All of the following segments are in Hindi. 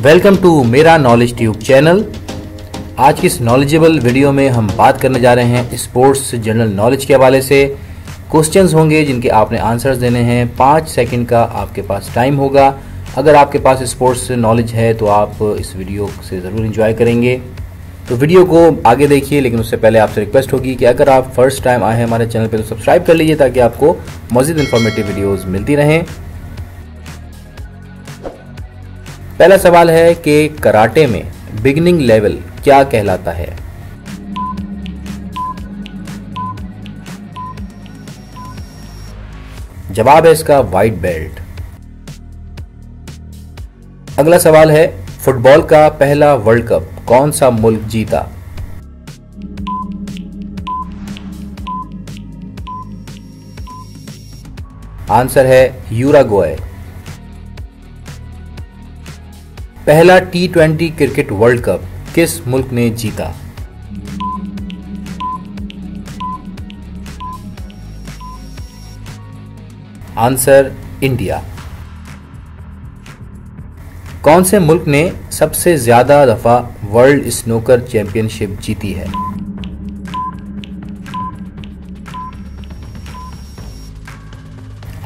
वेलकम टू मेरा नॉलेज ट्यूब चैनल। आज की इस नॉलेजेबल वीडियो में हम बात करने जा रहे हैं स्पोर्ट्स जनरल नॉलेज के हवाले से। क्वेश्चंस होंगे जिनके आपने आंसर्स देने हैं। 5 सेकंड का आपके पास टाइम होगा। अगर आपके पास स्पोर्ट्स नॉलेज है तो आप इस वीडियो से ज़रूर एंजॉय करेंगे। तो वीडियो को आगे देखिए, लेकिन उससे पहले आपसे रिक्वेस्ट होगी कि अगर आप फर्स्ट टाइम आए हैं हमारे चैनल पर तो सब्सक्राइब कर लीजिए ताकि आपको मज़ीद इन्फॉर्मेटिव वीडियोज़ मिलती रहें। पहला सवाल है कि कराटे में बिगिनिंग लेवल क्या कहलाता है? जवाब है इसका व्हाइट बेल्ट। अगला सवाल है फुटबॉल का पहला वर्ल्ड कप कौन सा मुल्क जीता? आंसर है यूरुग्वे। पहला T20 क्रिकेट वर्ल्ड कप किस मुल्क ने जीता? Answer India. कौन से मुल्क ने सबसे ज्यादा दफा वर्ल्ड स्नूकर चैंपियनशिप जीती है?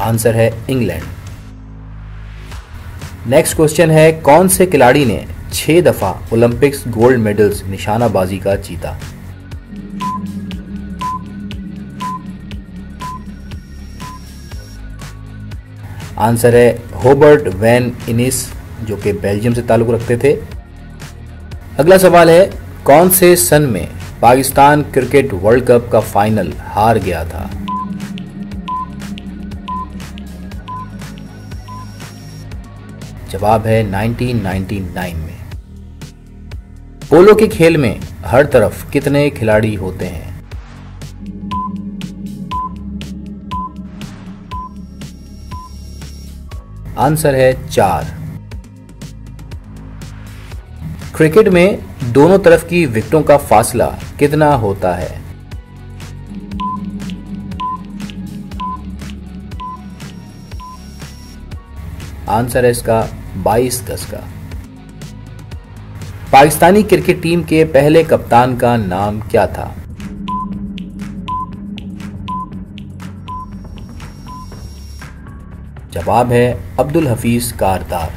आंसर है इंग्लैंड। नेक्स्ट क्वेश्चन है कौन से खिलाड़ी ने 6 दफा ओलंपिक्स गोल्ड मेडल्स निशानाबाजी का जीता? आंसर है हॉबर्ट वैन इनिस, जो कि बेल्जियम से ताल्लुक रखते थे। अगला सवाल है कौन से सन में पाकिस्तान क्रिकेट वर्ल्ड कप का फाइनल हार गया था? जवाब है 1999 में। पोलो के खेल में हर तरफ कितने खिलाड़ी होते हैं? आंसर है 4। क्रिकेट में दोनों तरफ की विकेटों का फासला कितना होता है? आंसर है इसका 22 गज का। पाकिस्तानी क्रिकेट टीम के पहले कप्तान का नाम क्या था? जवाब है अब्दुल हफीज कारदार।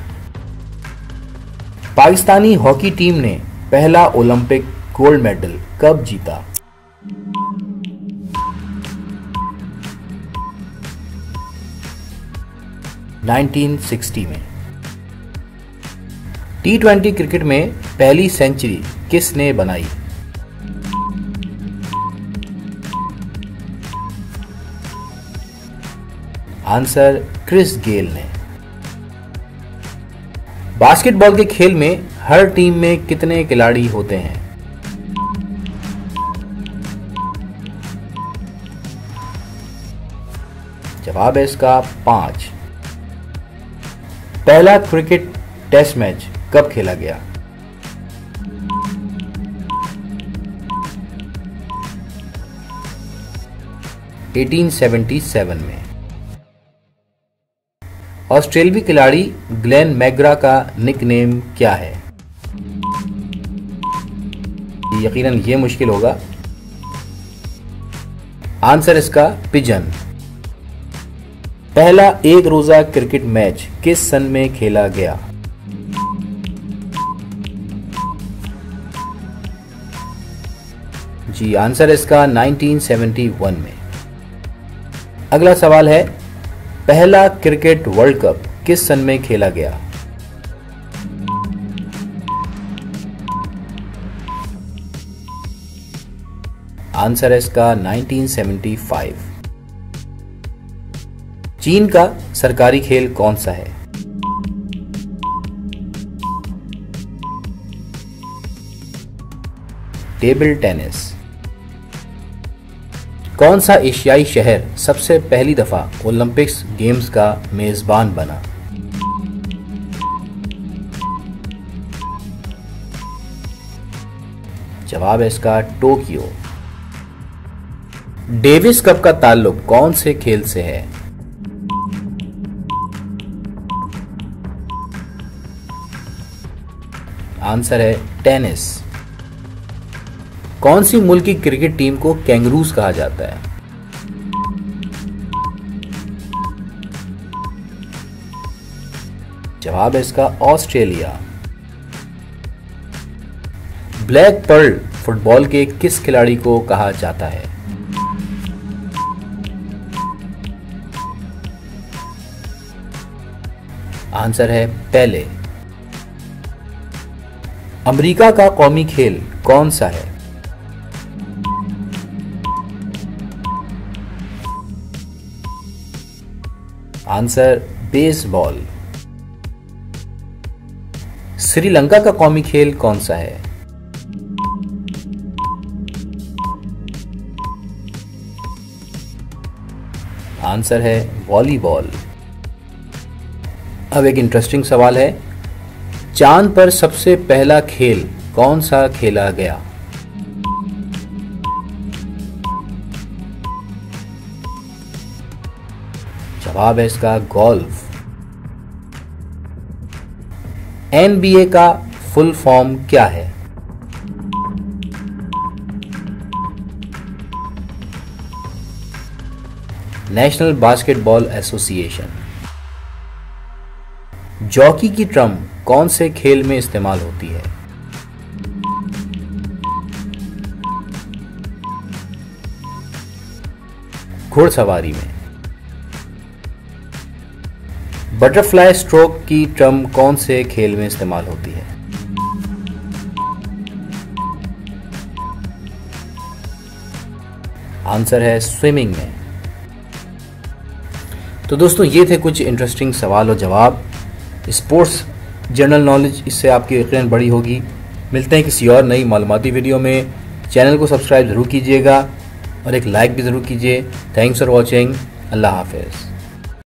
पाकिस्तानी हॉकी टीम ने पहला ओलंपिक गोल्ड मेडल कब जीता? नाइनटीन 1960 में। T20 क्रिकेट में पहली सेंचुरी किसने बनाई? आंसर क्रिस गेल ने। बास्केटबॉल के खेल में हर टीम में कितने खिलाड़ी होते हैं? जवाब है इसका 5। पहला क्रिकेट टेस्ट मैच कब खेला गया? (1877) में। ऑस्ट्रेलियाई खिलाड़ी ग्लेन मैकग्रा का निकनेम क्या है? यकीनन ये मुश्किल होगा। आंसर इसका पिजन। पहला एक रोजा क्रिकेट मैच किस सन में खेला गया? जी, आंसर इसका 1971 में। अगला सवाल है पहला क्रिकेट वर्ल्ड कप किस सन में खेला गया? आंसर है इसका 1975। चीन का सरकारी खेल कौन सा है? Table tennis. कौन सा एशियाई शहर सबसे पहली दफा ओलंपिक्स गेम्स का मेजबान बना? जवाब है इसका टोक्यो। डेविस कप का ताल्लुक कौन से खेल से है? आंसर है टेनिस। कौन सी मुल्क की क्रिकेट टीम को कैंगरूज कहा जाता है? जवाब है इसका ऑस्ट्रेलिया। ब्लैक पर्ल फुटबॉल के किस खिलाड़ी को कहा जाता है? आंसर है पेले। अमेरिका का कौमी खेल कौन सा है? Answer baseball. श्रीलंका का कौमी खेल कौन सा है? आंसर है वॉलीबॉल। अब एक इंटरेस्टिंग सवाल है, चांद पर सबसे पहला खेल कौन सा खेला गया? जवाब है इसका गोल्फ। NBA का फुल फॉर्म क्या है? National basketball association. जॉकी की ट्रम कौन से खेल में इस्तेमाल होती है? घुड़सवारी में। बटरफ्लाई स्ट्रोक की ट्रम कौन से खेल में इस्तेमाल होती है? आंसर है स्विमिंग में। तो दोस्तों ये थे कुछ इंटरेस्टिंग सवाल और जवाब, स्पोर्ट्स जनरल नॉलेज, इससे आपकी यकीनन बड़ी होगी। मिलते हैं किसी और नई मालूमाती वीडियो में। चैनल को सब्सक्राइब ज़रूर कीजिएगा और एक लाइक भी ज़रूर कीजिए। Thanks for watching. अल्लाह हाफिज़।